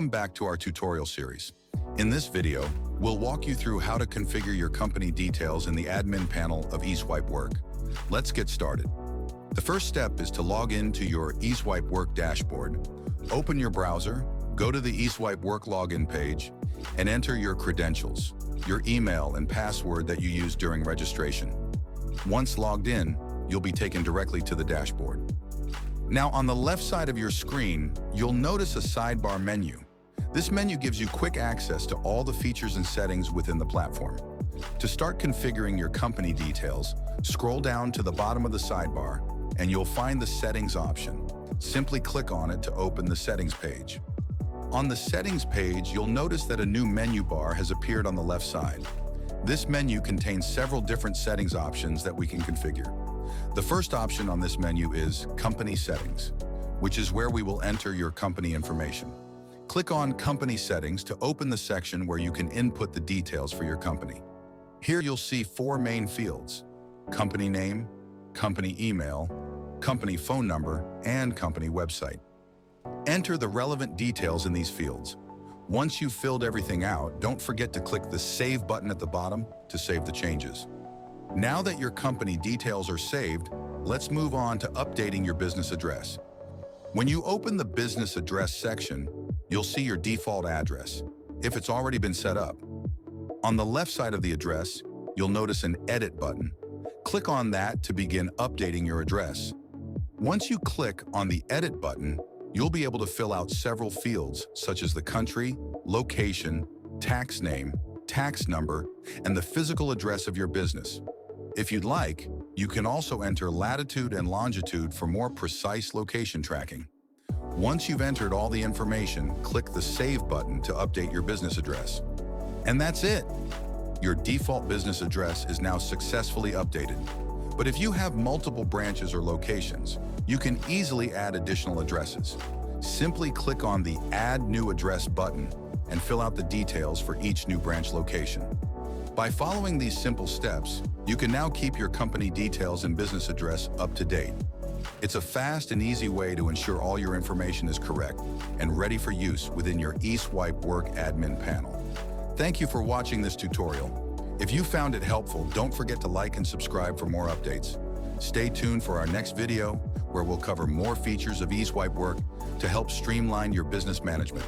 Welcome back to our tutorial series. In this video, we'll walk you through how to configure your company details in the admin panel of Easwipe Work. Let's get started. The first step is to log in to your Easwipe Work dashboard. Open your browser, go to the Easwipe Work login page, and enter your credentials, your email and password that you used during registration. Once logged in, you'll be taken directly to the dashboard. Now, on the left side of your screen, you'll notice a sidebar menu. This menu gives you quick access to all the features and settings within the platform. To start configuring your company details, scroll down to the bottom of the sidebar, and you'll find the Settings option. Simply click on it to open the Settings page. On the Settings page, you'll notice that a new menu bar has appeared on the left side. This menu contains several different settings options that we can configure. The first option on this menu is Company Settings, which is where we will enter your company information. Click on Company Settings to open the section where you can input the details for your company. Here you'll see four main fields: company name, company email, company phone number, and company website. Enter the relevant details in these fields. Once you've filled everything out, don't forget to click the Save button at the bottom to save the changes. Now that your company details are saved, let's move on to updating your business address. When you open the business address section, you'll see your default address, if it's already been set up. On the left side of the address, you'll notice an Edit button. Click on that to begin updating your address. Once you click on the Edit button, you'll be able to fill out several fields such as the country, location, tax name, tax number, and the physical address of your business. If you'd like, you can also enter latitude and longitude for more precise location tracking. Once you've entered all the information, click the Save button to update your business address. And that's it! Your default business address is now successfully updated. But if you have multiple branches or locations, you can easily add additional addresses. Simply click on the Add New Address button and fill out the details for each new branch location. By following these simple steps, you can now keep your company details and business address up to date. It's a fast and easy way to ensure all your information is correct and ready for use within your Easwipe Work admin panel. Thank you for watching this tutorial. If you found it helpful, don't forget to like and subscribe for more updates. Stay tuned for our next video, where we'll cover more features of Easwipe Work to help streamline your business management.